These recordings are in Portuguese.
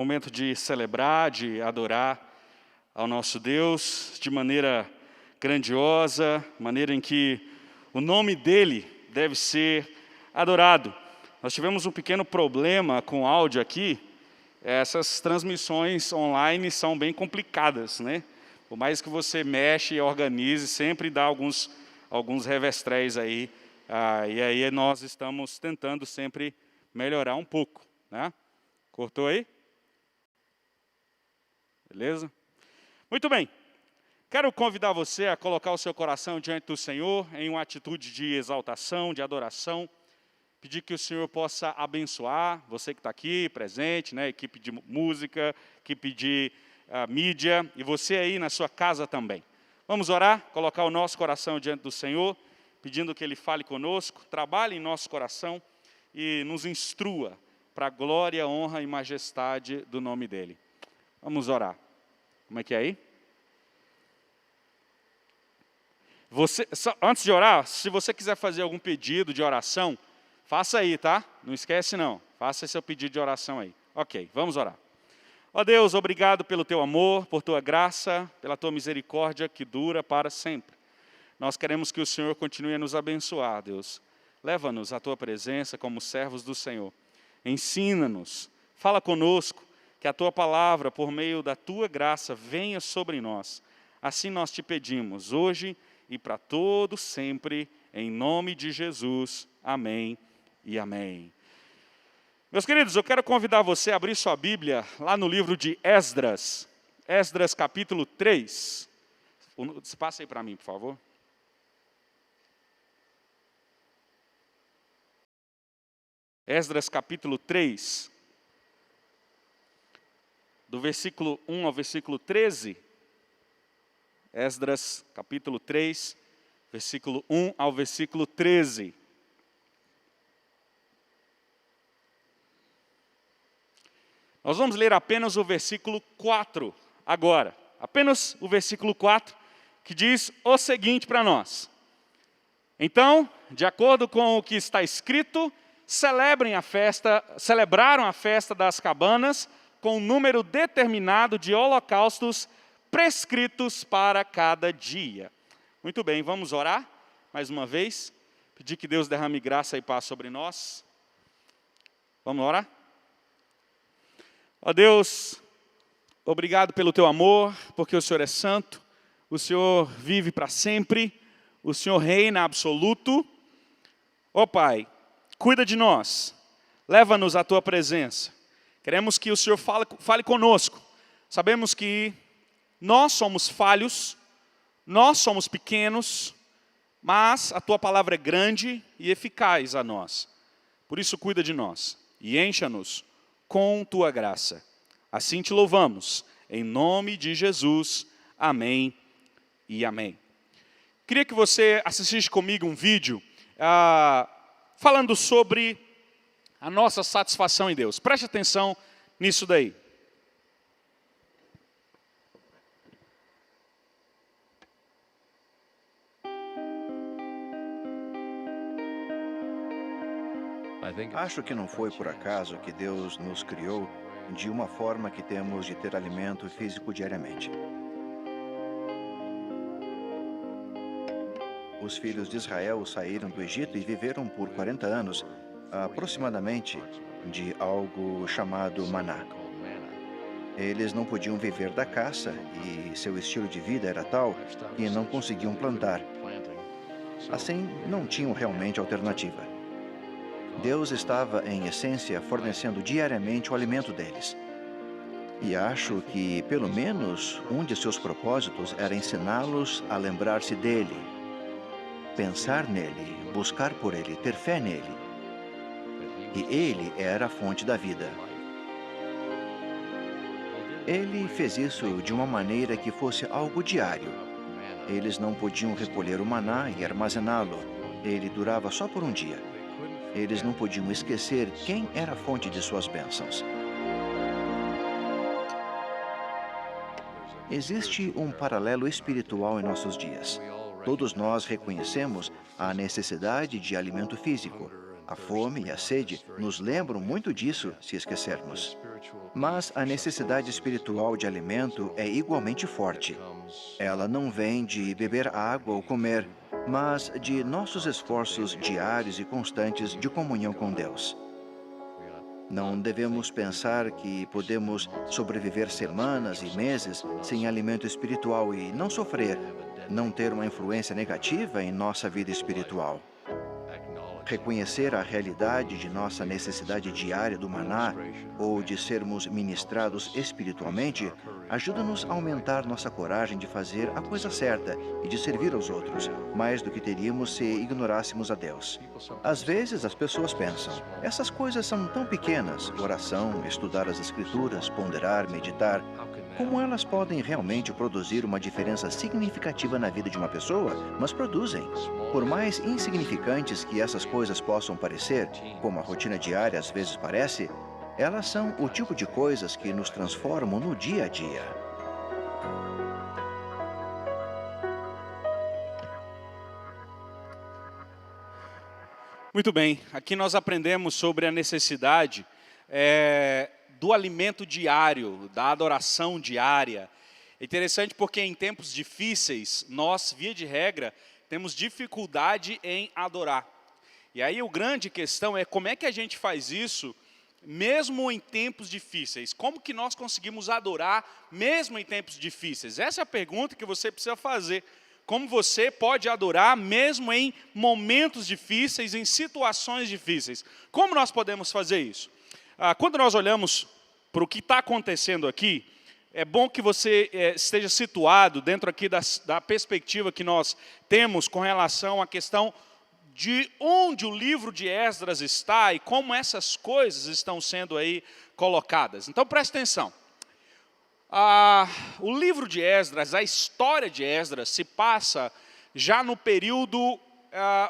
Momento de celebrar, de adorar ao nosso Deus de maneira grandiosa, maneira em que o nome dele deve ser adorado. Nós tivemos um pequeno problema com o áudio aqui. Essas transmissões online são bem complicadas, né? Por mais que você mexe e organize, sempre dá alguns revestréis aí. E aí nós estamos tentando sempre melhorar um pouco, né? Cortou aí? Beleza? Muito bem. Quero convidar você a colocar o seu coração diante do Senhor em uma atitude de exaltação, de adoração. Pedir que o Senhor possa abençoar você que está aqui presente, né? Equipe de música, equipe de mídia e você aí na sua casa também. Vamos orar, colocar o nosso coração diante do Senhor, pedindo que Ele fale conosco, trabalhe em nosso coração e nos instrua para a glória, honra e majestade do nome dEle. Vamos orar. Como é que é aí? Antes de orar, se você quiser fazer algum pedido de oração, faça aí, tá? Não esquece não. Faça seu pedido de oração aí. Ok, vamos orar. Ó Deus, obrigado pelo Teu amor, por Tua graça, pela Tua misericórdia que dura para sempre. Nós queremos que o Senhor continue a nos abençoar, Deus. Leva-nos à Tua presença como servos do Senhor. Ensina-nos, fala conosco, que a Tua palavra, por meio da Tua graça, venha sobre nós. Assim nós te pedimos, hoje e para todo sempre, em nome de Jesus. Amém e amém. Meus queridos, eu quero convidar você a abrir sua Bíblia lá no livro de Esdras. Esdras capítulo 3. Passa aí para mim, por favor. Esdras capítulo 3. Do versículo 1 ao versículo 13, Esdras, capítulo 3, versículo 1 ao versículo 13. Nós vamos ler apenas o versículo 4 agora. Apenas o versículo 4, que diz o seguinte para nós. Então, de acordo com o que está escrito, celebraram a festa das cabanas, com um número determinado de holocaustos prescritos para cada dia. Muito bem, vamos orar mais uma vez. Pedir que Deus derrame graça e paz sobre nós. Vamos orar? Ó Deus, obrigado pelo Teu amor, porque o Senhor é santo, o Senhor vive para sempre, o Senhor reina absoluto. Ó Pai, cuida de nós, leva-nos à Tua presença. Queremos que o Senhor fale conosco. Sabemos que nós somos falhos, nós somos pequenos, mas a Tua palavra é grande e eficaz a nós. Por isso, cuida de nós e encha-nos com Tua graça. Assim te louvamos, em nome de Jesus. Amém e amém. Queria que você assistisse comigo um vídeo falando sobre a nossa satisfação em Deus. Preste atenção nisso daí. Acho que não foi por acaso que Deus nos criou de uma forma que temos de ter alimento físico diariamente. Os filhos de Israel saíram do Egito e viveram por 40 anos, aproximadamente, de algo chamado maná. Eles não podiam viver da caça e seu estilo de vida era tal que não conseguiam plantar. Assim, não tinham realmente alternativa. Deus estava, em essência, fornecendo diariamente o alimento deles. E acho que, pelo menos, um de seus propósitos era ensiná-los a lembrar-se dele, pensar nele, buscar por ele, ter fé nele. E ele era a fonte da vida. Ele fez isso de uma maneira que fosse algo diário. Eles não podiam recolher o maná e armazená-lo. Ele durava só por um dia. Eles não podiam esquecer quem era a fonte de suas bênçãos. Existe um paralelo espiritual em nossos dias. Todos nós reconhecemos a necessidade de alimento físico. A fome e a sede nos lembram muito disso se esquecermos. Mas a necessidade espiritual de alimento é igualmente forte. Ela não vem de beber água ou comer, mas de nossos esforços diários e constantes de comunhão com Deus. Não devemos pensar que podemos sobreviver semanas e meses sem alimento espiritual e não sofrer, não ter uma influência negativa em nossa vida espiritual. Reconhecer a realidade de nossa necessidade diária do maná ou de sermos ministrados espiritualmente ajuda-nos a aumentar nossa coragem de fazer a coisa certa e de servir aos outros, mais do que teríamos se ignorássemos a Deus. Às vezes as pessoas pensam, essas coisas são tão pequenas, oração, estudar as Escrituras, ponderar, meditar. Como elas podem realmente produzir uma diferença significativa na vida de uma pessoa? Mas produzem. Por mais insignificantes que essas coisas possam parecer, como a rotina diária às vezes parece, elas são o tipo de coisas que nos transformam no dia a dia. Muito bem, aqui nós aprendemos sobre a necessidade do alimento diário, da adoração diária. É interessante porque em tempos difíceis, nós, via de regra, temos dificuldade em adorar. E aí a grande questão é como é que a gente faz isso, mesmo em tempos difíceis? Como que nós conseguimos adorar, mesmo em tempos difíceis? Essa é a pergunta que você precisa fazer. Como você pode adorar, mesmo em momentos difíceis, em situações difíceis? Como nós podemos fazer isso? Quando nós olhamos para o que está acontecendo aqui, é bom que você esteja situado dentro aqui da perspectiva que nós temos com relação à questão de onde o livro de Esdras está e como essas coisas estão sendo aí colocadas. Então, preste atenção. O livro de Esdras, a história de Esdras, se passa já no período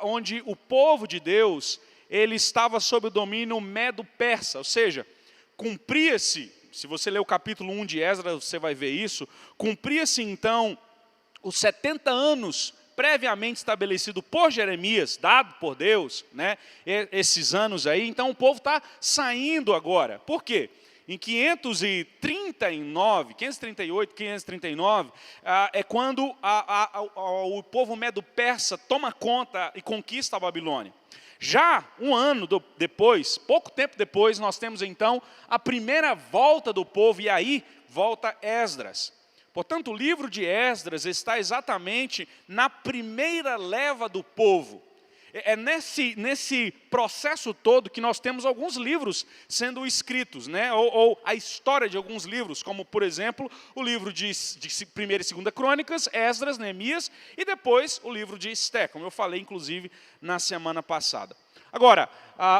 onde o povo de Deus ele estava sob o domínio medo-persa, ou seja, cumpria-se, se você ler o capítulo 1 de Esdras, você vai ver isso, cumpria-se então os 70 anos previamente estabelecido por Jeremias, dado por Deus, né, esses anos aí, então o povo está saindo agora. Por quê? Em 538, 539, é quando o povo medo-persa toma conta e conquista a Babilônia. Já um ano depois, pouco tempo depois, nós temos então a primeira volta do povo, e aí volta Esdras. Portanto, o livro de Esdras está exatamente na primeira leva do povo. É nesse processo todo que nós temos alguns livros sendo escritos, né? ou a história de alguns livros, como, por exemplo, o livro de 1ª e 2ª Crônicas, Esdras, Neemias, e depois o livro de Esté, como eu falei, inclusive, na semana passada. Agora,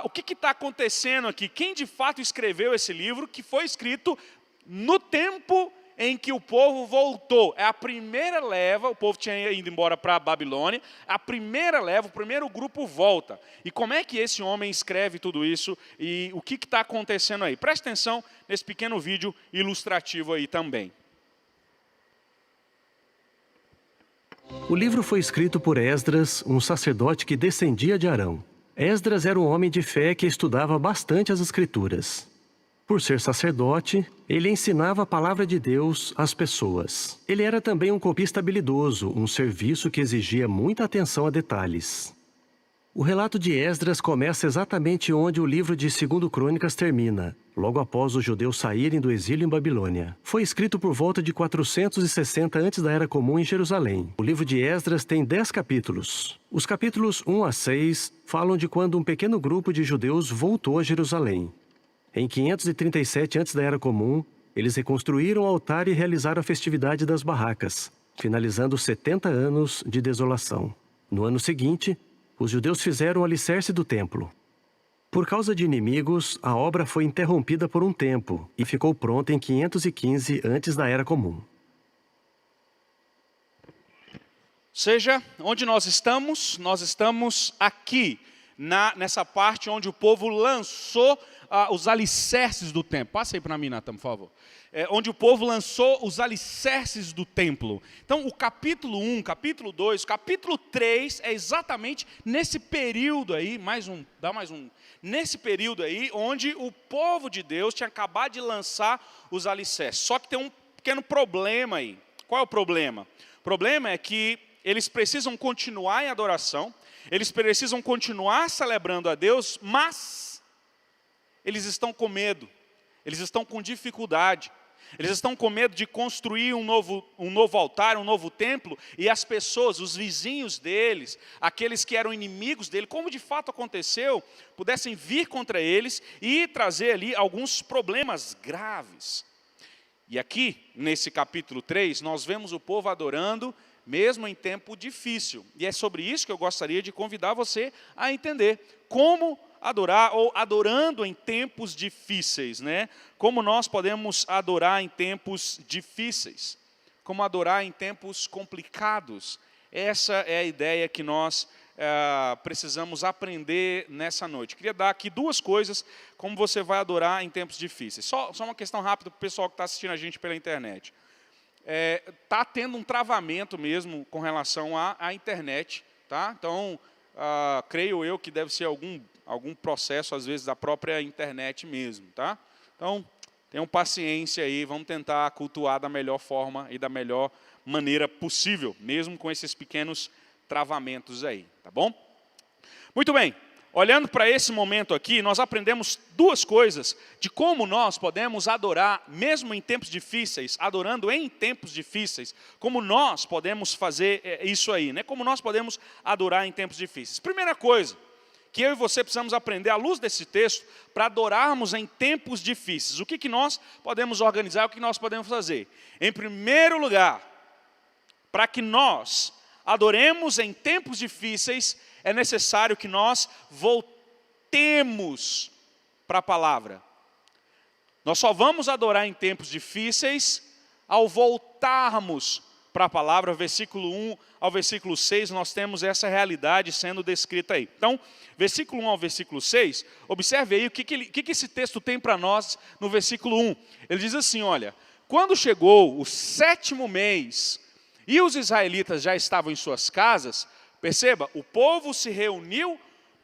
o que está acontecendo aqui? Quem de fato escreveu esse livro, que foi escrito no tempo em que o povo voltou? É a primeira leva, o povo tinha ido embora para a Babilônia, a primeira leva, o primeiro grupo volta. E como é que esse homem escreve tudo isso e o que está acontecendo aí? Preste atenção nesse pequeno vídeo ilustrativo aí também. O livro foi escrito por Esdras, um sacerdote que descendia de Arão. Esdras era um homem de fé que estudava bastante as Escrituras. Por ser sacerdote, ele ensinava a palavra de Deus às pessoas. Ele era também um copista habilidoso, um serviço que exigia muita atenção a detalhes. O relato de Esdras começa exatamente onde o livro de 2ª Crônicas termina, logo após os judeus saírem do exílio em Babilônia. Foi escrito por volta de 460 antes da Era Comum em Jerusalém. O livro de Esdras tem 10 capítulos. Os capítulos 1 a 6 falam de quando um pequeno grupo de judeus voltou a Jerusalém. Em 537 antes da Era Comum, eles reconstruíram o altar e realizaram a festividade das barracas, finalizando 70 anos de desolação. No ano seguinte, os judeus fizeram o alicerce do templo. Por causa de inimigos, a obra foi interrompida por um tempo e ficou pronta em 515 antes da Era Comum. Ou seja, onde nós estamos aqui, nessa parte onde o povo lançou os alicerces do templo. Passa aí para mim, Natan, por favor. Onde o povo lançou os alicerces do templo. Então, o capítulo 1, capítulo 2, capítulo 3 é exatamente nesse período aí, nesse período aí, onde o povo de Deus tinha acabado de lançar os alicerces. Só que tem um pequeno problema aí. Qual é o problema? O problema é que eles precisam continuar em adoração, eles precisam continuar celebrando a Deus, mas eles estão com medo, eles estão com dificuldade, eles estão com medo de construir um novo altar, um novo templo, e as pessoas, os vizinhos deles, aqueles que eram inimigos dele, como de fato aconteceu, pudessem vir contra eles e trazer ali alguns problemas graves. E aqui, nesse capítulo 3, nós vemos o povo adorando, mesmo em tempo difícil. E é sobre isso que eu gostaria de convidar você a entender como adorar, ou adorando em tempos difíceis, né? Como nós podemos adorar em tempos difíceis, como adorar em tempos complicados. Essa é a ideia que nós precisamos aprender nessa noite. Queria dar aqui duas coisas, como você vai adorar em tempos difíceis. Só uma questão rápida para o pessoal que está assistindo a gente pela internet. Está tendo um travamento mesmo com relação à internet, tá? Então, creio eu que deve ser algum processo, às vezes, da própria internet mesmo, tá? Então, tenham paciência aí, vamos tentar cultuar da melhor forma e da melhor maneira possível, mesmo com esses pequenos travamentos aí, tá bom? Muito bem, olhando para esse momento aqui, nós aprendemos duas coisas de como nós podemos adorar, mesmo em tempos difíceis, adorando em tempos difíceis, como nós podemos fazer isso aí, né? Como nós podemos adorar em tempos difíceis. Primeira coisa que eu e você precisamos aprender à luz desse texto, para adorarmos em tempos difíceis. O que nós podemos organizar, o que nós podemos fazer? Em primeiro lugar, para que nós adoremos em tempos difíceis, é necessário que nós voltemos para a palavra. Nós só vamos adorar em tempos difíceis ao voltarmos para a palavra. Versículo 1 ao versículo 6, nós temos essa realidade sendo descrita aí. Então, versículo 1 ao versículo 6, observe aí o que esse texto tem para nós no versículo 1. Ele diz assim, olha, quando chegou o 7º mês e os israelitas já estavam em suas casas, perceba, o povo se reuniu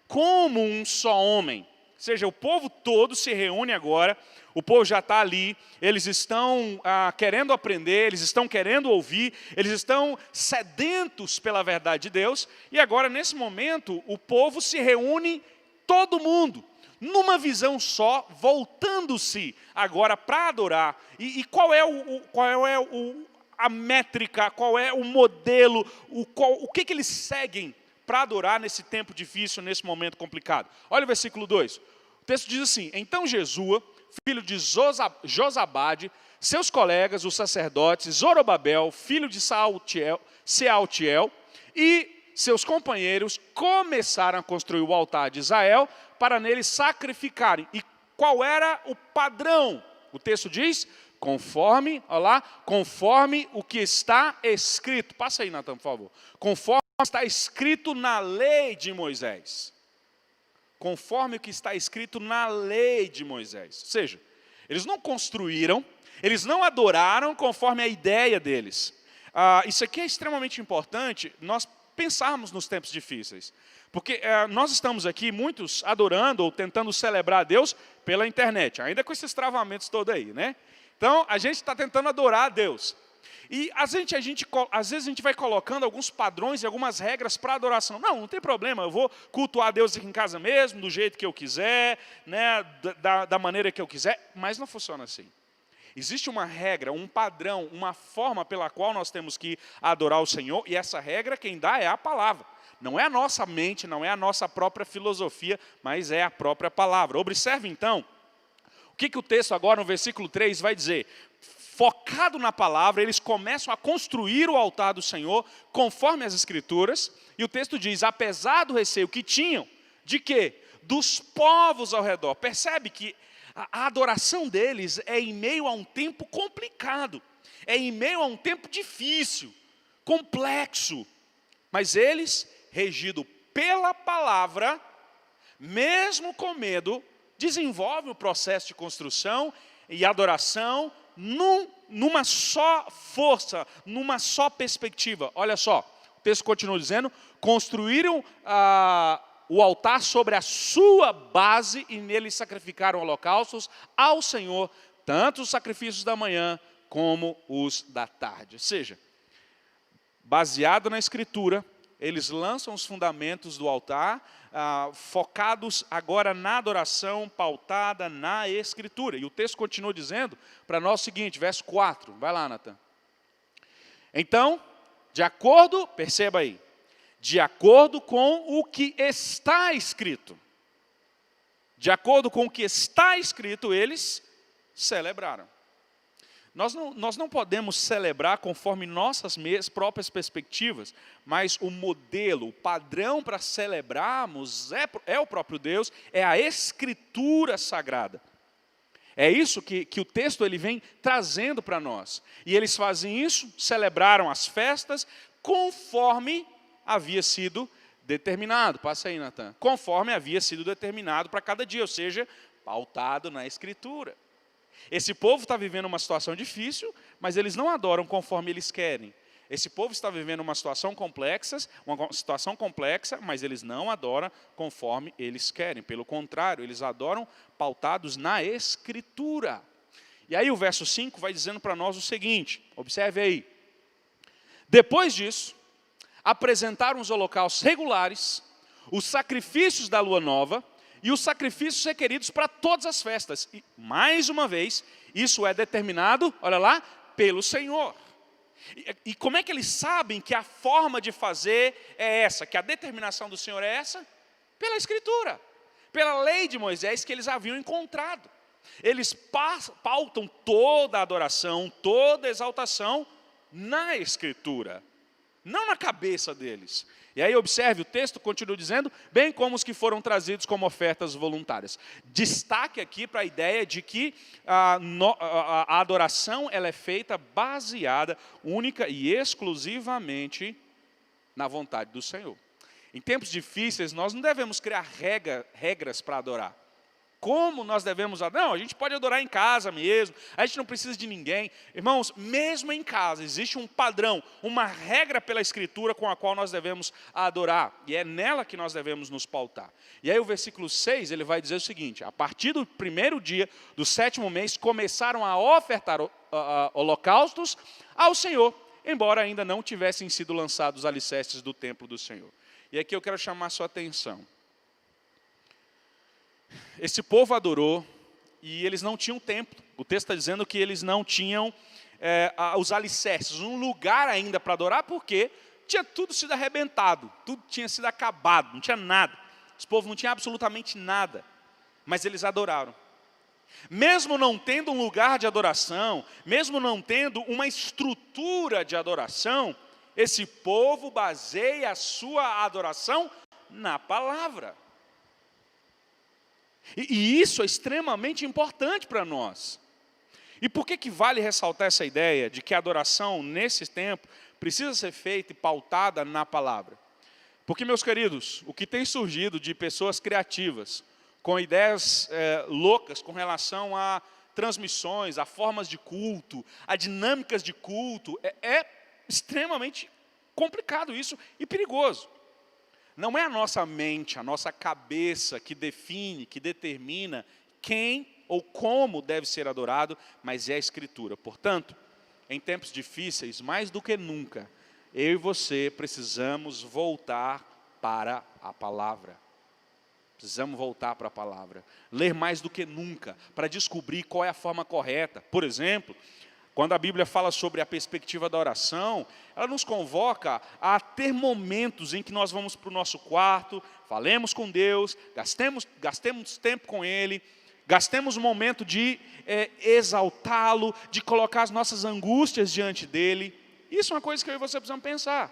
como um só homem. Ou seja, o povo todo se reúne agora, o povo já está ali, eles estão querendo aprender, eles estão querendo ouvir, eles estão sedentos pela verdade de Deus, e agora, nesse momento, o povo se reúne, todo mundo, numa visão só, voltando-se agora para adorar. E qual é a métrica, qual é o modelo, o que eles seguem para adorar nesse tempo difícil, nesse momento complicado? Olha o versículo 2. O texto diz assim, então Jesua, filho de Josabade, seus colegas, os sacerdotes, Zorobabel, filho de Sealtiel, e seus companheiros começaram a construir o altar de Israel para nele sacrificarem. E qual era o padrão? O texto diz, conforme o que está escrito. Passa aí, Natan, por favor. Conforme está escrito na lei de Moisés. Conforme o que está escrito na lei de Moisés. Ou seja, eles não construíram, eles não adoraram conforme a ideia deles. Isso aqui é extremamente importante, nós pensarmos nos tempos difíceis. Porque nós estamos aqui, muitos, adorando ou tentando celebrar a Deus pela internet, ainda com esses travamentos todos aí, né? Então, a gente está tentando adorar a Deus. E às vezes a gente vai colocando alguns padrões e algumas regras para adoração. Não tem problema, eu vou cultuar a Deus aqui em casa mesmo, do jeito que eu quiser, né, da maneira que eu quiser, mas não funciona assim. Existe uma regra, um padrão, uma forma pela qual nós temos que adorar o Senhor, e essa regra quem dá é a palavra. Não é a nossa mente, não é a nossa própria filosofia, mas é a própria palavra. Observe então, o que o texto agora no versículo 3 vai dizer? Focado na palavra, eles começam a construir o altar do Senhor, conforme as Escrituras, e o texto diz, apesar do receio que tinham, de quê? Dos povos ao redor. Percebe que a adoração deles é em meio a um tempo complicado, é em meio a um tempo difícil, complexo, mas eles, regidos pela palavra, mesmo com medo, desenvolve o processo de construção e adoração numa só força, numa só perspectiva. Olha só, o texto continua dizendo, construíram o altar sobre a sua base e nele sacrificaram holocaustos ao Senhor, tanto os sacrifícios da manhã como os da tarde. Ou seja, baseado na Escritura, eles lançam os fundamentos do altar, focados agora na adoração, pautada na Escritura. E o texto continua dizendo para nós o seguinte, verso 4, vai lá, Natan. Então, de acordo, perceba aí, de acordo com o que está escrito. De acordo com o que está escrito, eles celebraram. Nós não podemos celebrar conforme nossas próprias perspectivas, mas o modelo, o padrão para celebrarmos é o próprio Deus, é a Escritura Sagrada. É isso que o texto ele vem trazendo para nós. E eles fazem isso, celebraram as festas conforme havia sido determinado. Passa aí, Natan. Conforme havia sido determinado para cada dia, ou seja, pautado na Escritura. Esse povo está vivendo uma situação difícil, mas eles não adoram conforme eles querem. Esse povo está vivendo uma situação complexa, mas eles não adoram conforme eles querem. Pelo contrário, eles adoram pautados na Escritura. E aí o verso 5 vai dizendo para nós o seguinte, observe aí. Depois disso, apresentaram os holocaustos regulares, os sacrifícios da lua nova, e os sacrifícios requeridos para todas as festas. E, mais uma vez, isso é determinado, olha lá, pelo Senhor. E como é que eles sabem que a forma de fazer é essa, que a determinação do Senhor é essa? Pela Escritura, pela lei de Moisés que eles haviam encontrado. Eles pautam toda a adoração, toda a exaltação na Escritura, não na cabeça deles. E aí observe, o texto continua dizendo, bem como os que foram trazidos como ofertas voluntárias. Destaque aqui para a ideia de que a adoração ela é feita baseada, única e exclusivamente na vontade do Senhor. Em tempos difíceis, nós não devemos criar regras para adorar. Como nós devemos adorar? Não, a gente pode adorar em casa mesmo, a gente não precisa de ninguém. Irmãos, mesmo em casa, existe um padrão, uma regra pela Escritura com a qual nós devemos adorar. E é nela que nós devemos nos pautar. E aí o versículo 6, ele vai dizer o seguinte, a partir do primeiro dia do 7º mês, começaram a ofertar holocaustos ao Senhor, embora ainda não tivessem sido lançados os alicerces do templo do Senhor. E aqui eu quero chamar a sua atenção. Esse povo adorou e eles não tinham templo. O texto está dizendo que eles não tinham os alicerces, um lugar ainda para adorar, porque tinha tudo sido arrebentado, tudo tinha sido acabado, não tinha nada. Esse povo não tinha absolutamente nada, mas eles adoraram. Mesmo não tendo um lugar de adoração, mesmo não tendo uma estrutura de adoração, esse povo baseia a sua adoração na palavra. E isso é extremamente importante para nós. E por que vale ressaltar essa ideia de que a adoração, nesse tempo, precisa ser feita e pautada na palavra? Porque, meus queridos, o que tem surgido de pessoas criativas, com ideias loucas com relação a transmissões, a formas de culto, a dinâmicas de culto, é extremamente complicado isso e perigoso. Não é a nossa mente, a nossa cabeça que define, que determina quem ou como deve ser adorado, mas é a Escritura. Portanto, em tempos difíceis, mais do que nunca, eu e você precisamos voltar para a palavra. Precisamos voltar para a palavra. Ler mais do que nunca, para descobrir qual é a forma correta. Por exemplo, quando a Bíblia fala sobre a perspectiva da oração, ela nos convoca a ter momentos em que nós vamos para o nosso quarto, falemos com Deus, gastemos tempo com Ele, gastemos um momento de exaltá-lo, de colocar as nossas angústias diante dEle. Isso é uma coisa que eu e você precisamos pensar.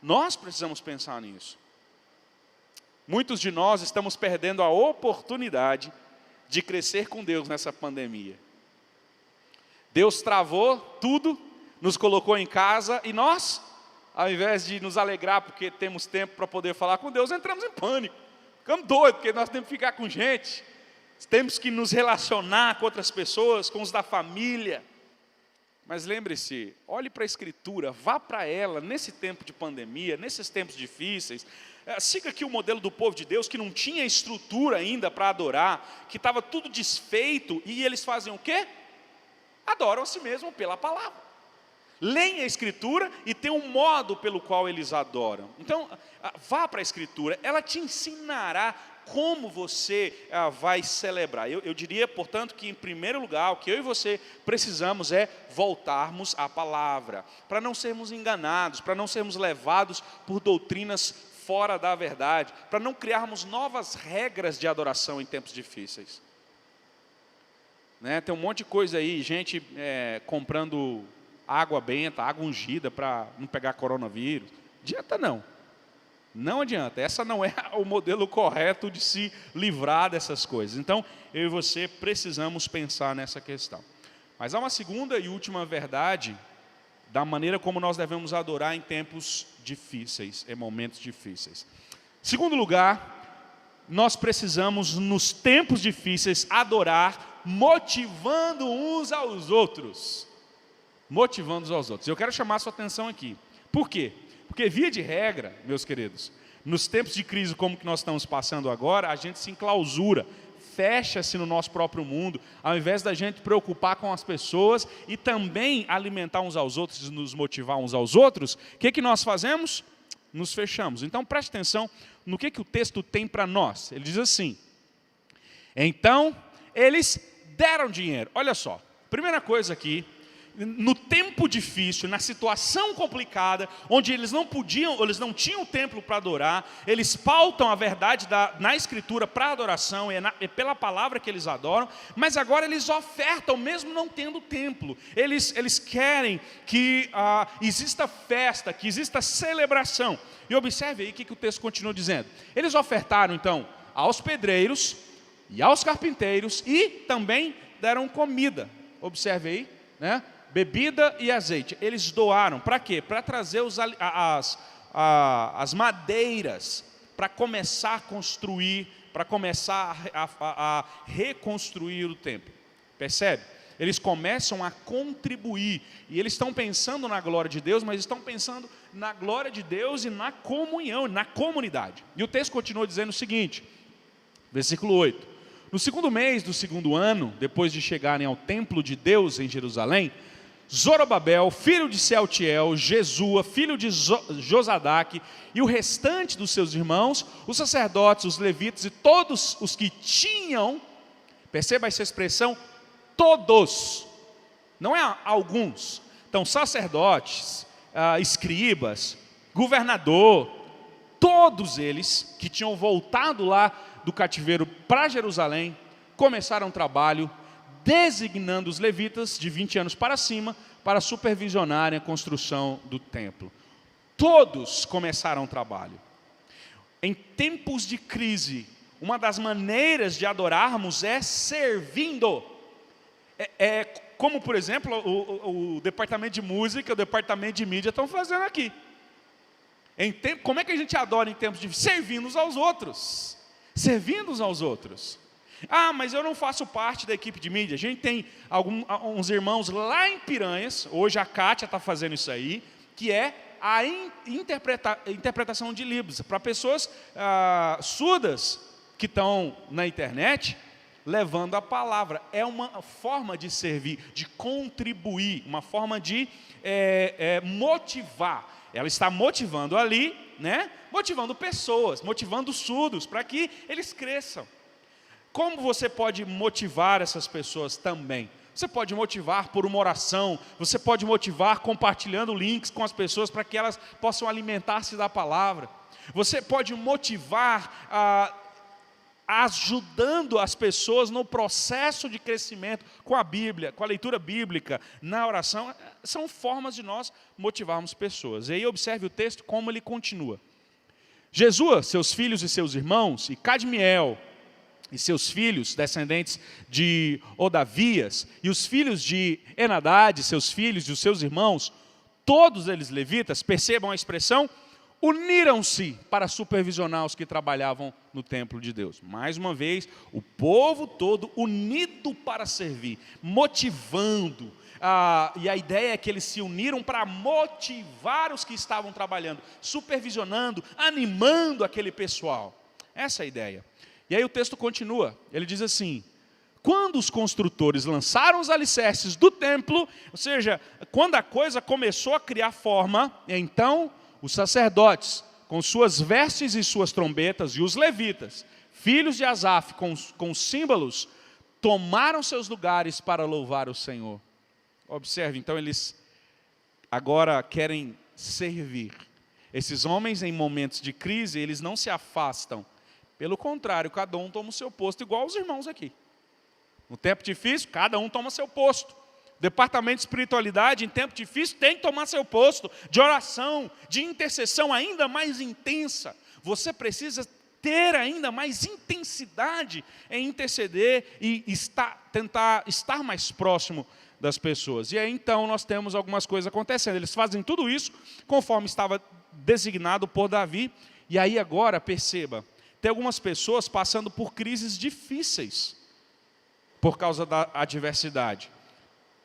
Nós precisamos pensar nisso. Muitos de nós estamos perdendo a oportunidade de crescer com Deus nessa pandemia. Deus travou tudo, nos colocou em casa e nós, ao invés de nos alegrar porque temos tempo para poder falar com Deus, entramos em pânico. Ficamos doidos, porque nós temos que ficar com gente. Temos que nos relacionar com outras pessoas, com os da família. Mas lembre-se, olhe para a Escritura, vá para ela nesse tempo de pandemia, nesses tempos difíceis. Siga aqui o modelo do povo de Deus, que não tinha estrutura ainda para adorar, que estava tudo desfeito, e eles fazem o quê? Adoram a si mesmo pela palavra. Leem a Escritura e tem um modo pelo qual eles adoram. Então, vá para a Escritura, ela te ensinará como você vai celebrar. Eu diria, portanto, que em primeiro lugar, o que eu e você precisamos é voltarmos à palavra, para não sermos enganados, para não sermos levados por doutrinas fora da verdade, para não criarmos novas regras de adoração em tempos difíceis. Né? Tem um monte de coisa aí, gente comprando água benta, água ungida para não pegar coronavírus. Adianta não. Não adianta. Essa não é o modelo correto de se livrar dessas coisas. Então, eu e você precisamos pensar nessa questão. Mas há uma segunda e última verdade da maneira como nós devemos adorar em tempos difíceis, em momentos difíceis. Segundo lugar, nós precisamos, nos tempos difíceis, adorar motivando uns aos outros. Motivando uns aos outros. Eu quero chamar a sua atenção aqui. Por quê? Porque, via de regra, meus queridos, nos tempos de crise como que nós estamos passando agora, a gente se enclausura, fecha-se no nosso próprio mundo, ao invés da gente preocupar com as pessoas e também alimentar uns aos outros, nos motivar uns aos outros, o que nós fazemos? Nos fechamos. Então, preste atenção no que o texto tem para nós. Ele diz assim: então, eles deram dinheiro. Olha só, primeira coisa aqui, no tempo difícil, na situação complicada, onde eles não podiam, eles não tinham templo para adorar, eles pautam a verdade na Escritura para adoração, é pela palavra que eles adoram, mas agora eles ofertam, mesmo não tendo templo. Eles querem que exista festa, que exista celebração. E observe aí o que o texto continua dizendo. Eles ofertaram, então, aos pedreiros e aos carpinteiros e também deram comida. Observe aí, né? Bebida e azeite. Eles doaram. Para quê? Para trazer as madeiras, para começar a construir, para começar a reconstruir o templo. Percebe? Eles começam a contribuir. E eles estão pensando na glória de Deus, mas estão pensando na glória de Deus e na comunhão, na comunidade. E o texto continua dizendo o seguinte, versículo 8. No segundo mês do segundo ano, depois de chegarem ao templo de Deus em Jerusalém, Zorobabel, filho de Sealtiel, Jesua, filho de Josadaque, e o restante dos seus irmãos, os sacerdotes, os levitas e todos os que tinham, perceba essa expressão, todos, não é alguns. Então, sacerdotes, escribas, governador, todos eles que tinham voltado lá do cativeiro para Jerusalém, começaram o trabalho, designando os levitas de 20 anos para cima, para supervisionarem a construção do templo. Todos começaram o trabalho. Em tempos de crise, uma das maneiras de adorarmos é servindo. Como, por exemplo, o departamento de música, o departamento de mídia estão fazendo aqui. Como é que a gente adora em tempos de servindo uns aos outros? Servindo uns aos outros. Ah, mas eu não faço parte da equipe de mídia. A gente tem uns irmãos lá em Piranhas, hoje a Kátia está fazendo isso aí, que é a interpretação de livros. Para pessoas surdas que estão na internet, levando a palavra. É uma forma de servir, de contribuir, uma forma de motivar. Ela está motivando ali, né? Motivando pessoas, motivando surdos, para que eles cresçam. Como você pode motivar essas pessoas também? Você pode motivar por uma oração, você pode motivar compartilhando links com as pessoas para que elas possam alimentar-se da palavra. Você pode motivar ajudando as pessoas no processo de crescimento com a Bíblia, com a leitura bíblica, na oração. São formas de nós motivarmos pessoas. E aí observe o texto como ele continua. Jesua, seus filhos e seus irmãos, e Cadmiel e seus filhos, descendentes de Odavias, e os filhos de Enadade, seus filhos e os seus irmãos, todos eles levitas, percebam a expressão, uniram-se para supervisionar os que trabalhavam no templo de Deus. Mais uma vez, o povo todo unido para servir, motivando. E a ideia é que eles se uniram para motivar os que estavam trabalhando, supervisionando, animando aquele pessoal. Essa é a ideia. E aí o texto continua, ele diz assim: quando os construtores lançaram os alicerces do templo, ou seja, quando a coisa começou a criar forma, então os sacerdotes, com suas vestes e suas trombetas, e os levitas, filhos de Asaf, com símbolos, tomaram seus lugares para louvar o Senhor. Observe, então eles agora querem servir. Esses homens em momentos de crise, eles não se afastam. Pelo contrário, cada um toma o seu posto, igual os irmãos aqui. No tempo difícil, cada um toma seu posto. Departamento de espiritualidade, em tempo difícil, tem que tomar seu posto de oração, de intercessão ainda mais intensa. Você precisa ter ainda mais intensidade em interceder e tentar estar mais próximo das pessoas. E aí então nós temos algumas coisas acontecendo. Eles fazem tudo isso conforme estava designado por Davi. E aí agora, perceba, tem algumas pessoas passando por crises difíceis por causa da adversidade.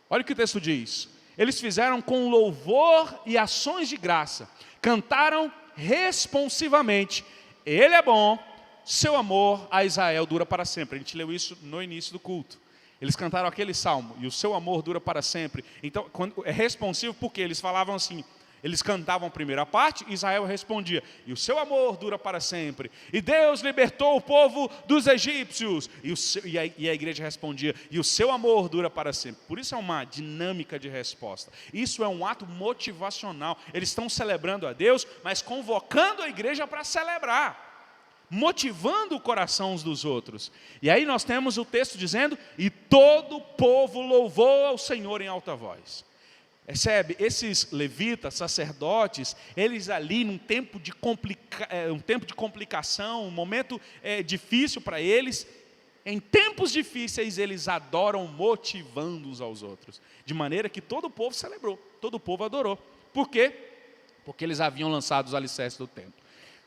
Olha o que o texto diz. Eles fizeram com louvor e ações de graça. Cantaram responsivamente. Ele é bom, seu amor a Israel dura para sempre. A gente leu isso no início do culto. Eles cantaram aquele salmo, e o seu amor dura para sempre. Então, é responsivo porque eles falavam assim, eles cantavam a primeira parte, Israel respondia, e o seu amor dura para sempre. E Deus libertou o povo dos egípcios. E a igreja respondia, e o seu amor dura para sempre. Por isso é uma dinâmica de resposta. Isso é um ato motivacional. Eles estão celebrando a Deus, mas convocando a igreja para celebrar. Motivando o coração uns dos outros. E aí nós temos o texto dizendo, e todo o povo louvou ao Senhor em alta voz. Percebe? Esses levitas, sacerdotes, eles ali num tempo de complicação, um momento difícil para eles, em tempos difíceis eles adoram motivando uns aos outros. De maneira que todo o povo celebrou, todo o povo adorou. Por quê? Porque eles haviam lançado os alicerces do templo.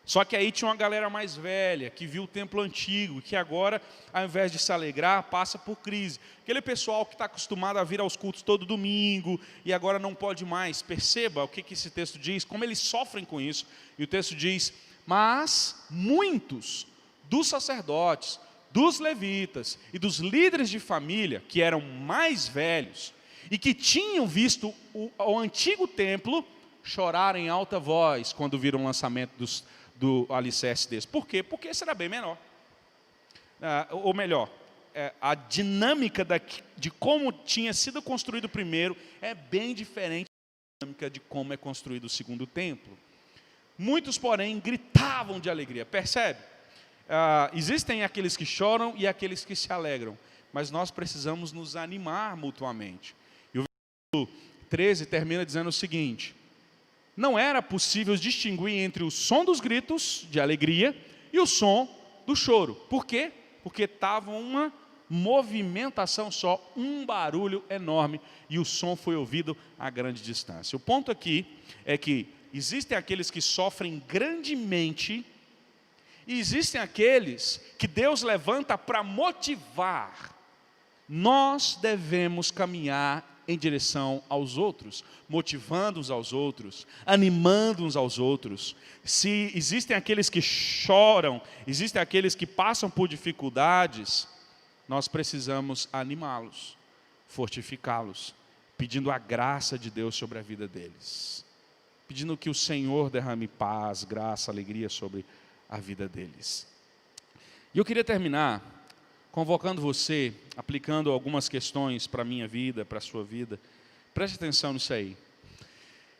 Só que aí tinha uma galera mais velha, que viu o templo antigo, que agora, ao invés de se alegrar, passa por crise. Aquele pessoal que está acostumado a vir aos cultos todo domingo, e agora não pode mais. Perceba o que esse texto diz, como eles sofrem com isso. E o texto diz, mas muitos dos sacerdotes, dos levitas e dos líderes de família, que eram mais velhos, e que tinham visto o antigo templo, choraram em alta voz, quando viram o lançamento do alicerce desse. Por quê? Porque esse era bem menor. Ou melhor, a dinâmica de como tinha sido construído o primeiro é bem diferente da dinâmica de como é construído o segundo templo. Muitos, porém, gritavam de alegria. Percebe? Existem aqueles que choram e aqueles que se alegram, mas nós precisamos nos animar mutuamente. E o versículo 13 termina dizendo o seguinte: não era possível distinguir entre o som dos gritos de alegria e o som do choro. Por quê? Porque estava uma movimentação só, um barulho enorme, e o som foi ouvido a grande distância. O ponto aqui é que existem aqueles que sofrem grandemente, e existem aqueles que Deus levanta para motivar. Nós devemos caminhar em direção aos outros, motivando uns aos outros, animando uns aos outros. Se existem aqueles que choram, existem aqueles que passam por dificuldades, nós precisamos animá-los, fortificá-los, pedindo a graça de Deus sobre a vida deles, pedindo que o Senhor derrame paz, graça, alegria sobre a vida deles. E eu queria terminar convocando você, aplicando algumas questões para a minha vida, para a sua vida. Preste atenção nisso aí.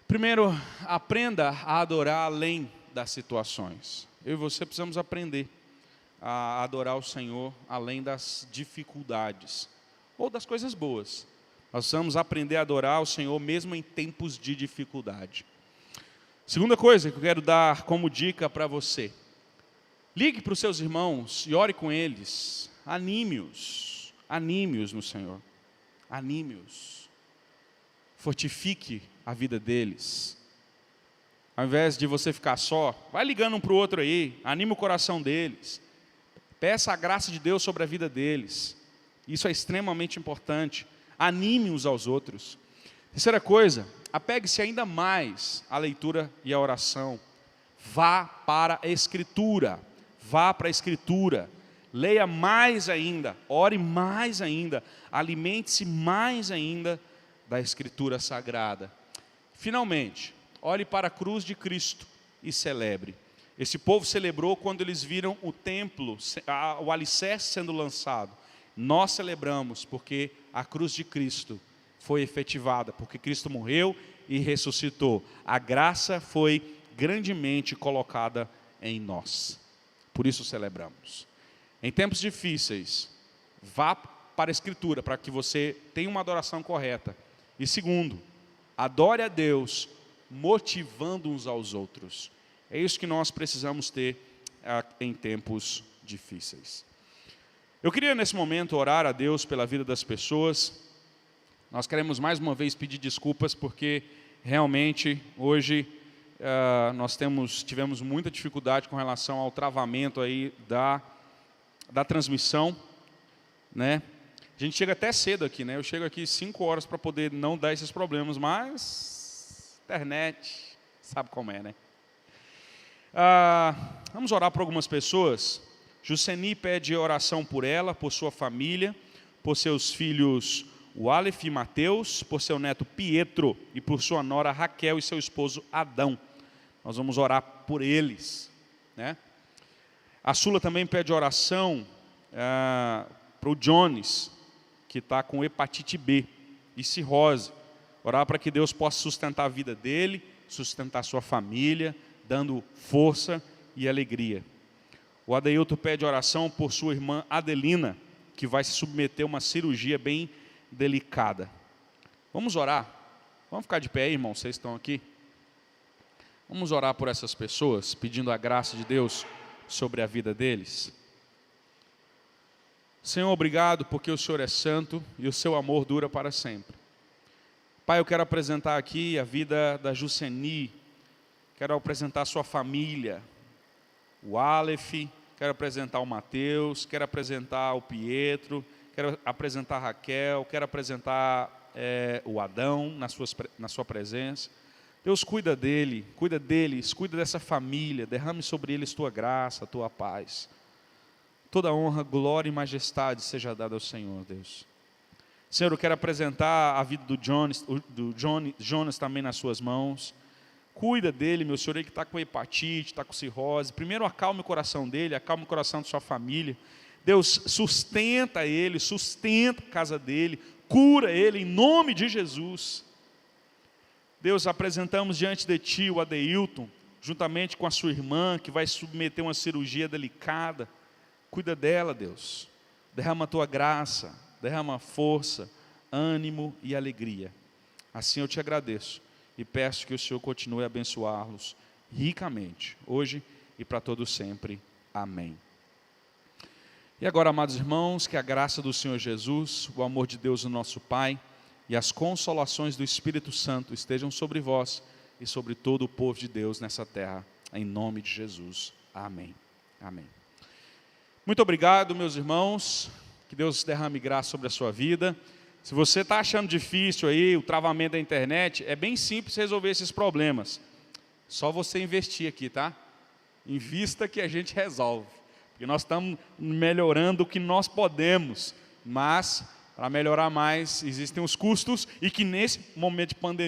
Primeiro, aprenda a adorar além das situações. Eu e você precisamos aprender a adorar o Senhor além das dificuldades ou das coisas boas. Nós precisamos aprender a adorar o Senhor mesmo em tempos de dificuldade. Segunda coisa que eu quero dar como dica para você: ligue para os seus irmãos e ore com eles. Anime-os no Senhor, anime-os, fortifique a vida deles. Ao invés de você ficar só, vai ligando um para o outro aí, anima o coração deles. Peça a graça de Deus sobre a vida deles. Isso é extremamente importante. Anime uns aos outros. Terceira coisa, apegue-se ainda mais à leitura e à oração. Vá para a Escritura. Vá para a Escritura. Leia mais ainda, ore mais ainda, alimente-se mais ainda da Escritura Sagrada. Finalmente, olhe para a cruz de Cristo e celebre. Esse povo celebrou quando eles viram o templo, o alicerce sendo lançado. Nós celebramos porque a cruz de Cristo foi efetivada, porque Cristo morreu e ressuscitou. A graça foi grandemente colocada em nós. Por isso celebramos. Em tempos difíceis, vá para a Escritura para que você tenha uma adoração correta. E segundo, adore a Deus motivando uns aos outros. É isso que nós precisamos ter em tempos difíceis. Eu queria nesse momento orar a Deus pela vida das pessoas. Nós queremos mais uma vez pedir desculpas porque realmente hoje nós tivemos muita dificuldade com relação ao travamento aí da transmissão, né? A gente chega até cedo aqui, né? Eu chego aqui 5 horas para poder não dar esses problemas, mas internet, sabe como é, né? Vamos orar por algumas pessoas. Juceni pede oração por ela, por sua família, por seus filhos Aleph e Mateus, por seu neto Pietro e por sua nora Raquel e seu esposo Adão. Nós vamos orar por eles, né? A Sula também pede oração para o Jones, que está com hepatite B e cirrose. Orar para que Deus possa sustentar a vida dele, sustentar sua família, dando força e alegria. O Adeilton pede oração por sua irmã Adelina, que vai se submeter a uma cirurgia bem delicada. Vamos orar? Vamos ficar de pé aí, irmão, vocês estão aqui? Vamos orar por essas pessoas, pedindo a graça de Deus sobre a vida deles. Senhor, obrigado porque o Senhor é santo e o seu amor dura para sempre. Pai, eu quero apresentar aqui a vida da Juceni, quero apresentar a sua família, o Aleph, quero apresentar o Mateus, quero apresentar o Pietro, quero apresentar a Raquel, quero apresentar o Adão na sua presença. Deus, cuida deles, cuida dessa família, derrame sobre eles tua graça, tua paz. Toda honra, glória e majestade seja dada ao Senhor, Deus. Senhor, eu quero apresentar a vida do Jonas também nas suas mãos. Cuida dele, meu Senhor, ele que está com hepatite, está com cirrose. Primeiro acalme o coração dele, acalme o coração da sua família. Deus, sustenta ele, sustenta a casa dele, cura ele em nome de Jesus. Deus, apresentamos diante de Ti o Adeilton, juntamente com a sua irmã, que vai submeter uma cirurgia delicada. Cuida dela, Deus. Derrama a Tua graça, derrama força, ânimo e alegria. Assim eu Te agradeço e peço que o Senhor continue a abençoá-los ricamente, hoje e para todo sempre. Amém. E agora, amados irmãos, que a graça do Senhor Jesus, o amor de Deus, o nosso Pai, e as consolações do Espírito Santo estejam sobre vós e sobre todo o povo de Deus nessa terra, em nome de Jesus. Amém. Amém. Muito obrigado, meus irmãos, que Deus derrame graça sobre a sua vida. Se você está achando difícil aí, o travamento da internet, é bem simples resolver esses problemas. Só você investir aqui, tá? Invista que a gente resolve. Porque nós estamos melhorando o que nós podemos, mas para melhorar mais existem os custos e que nesse momento de pandemia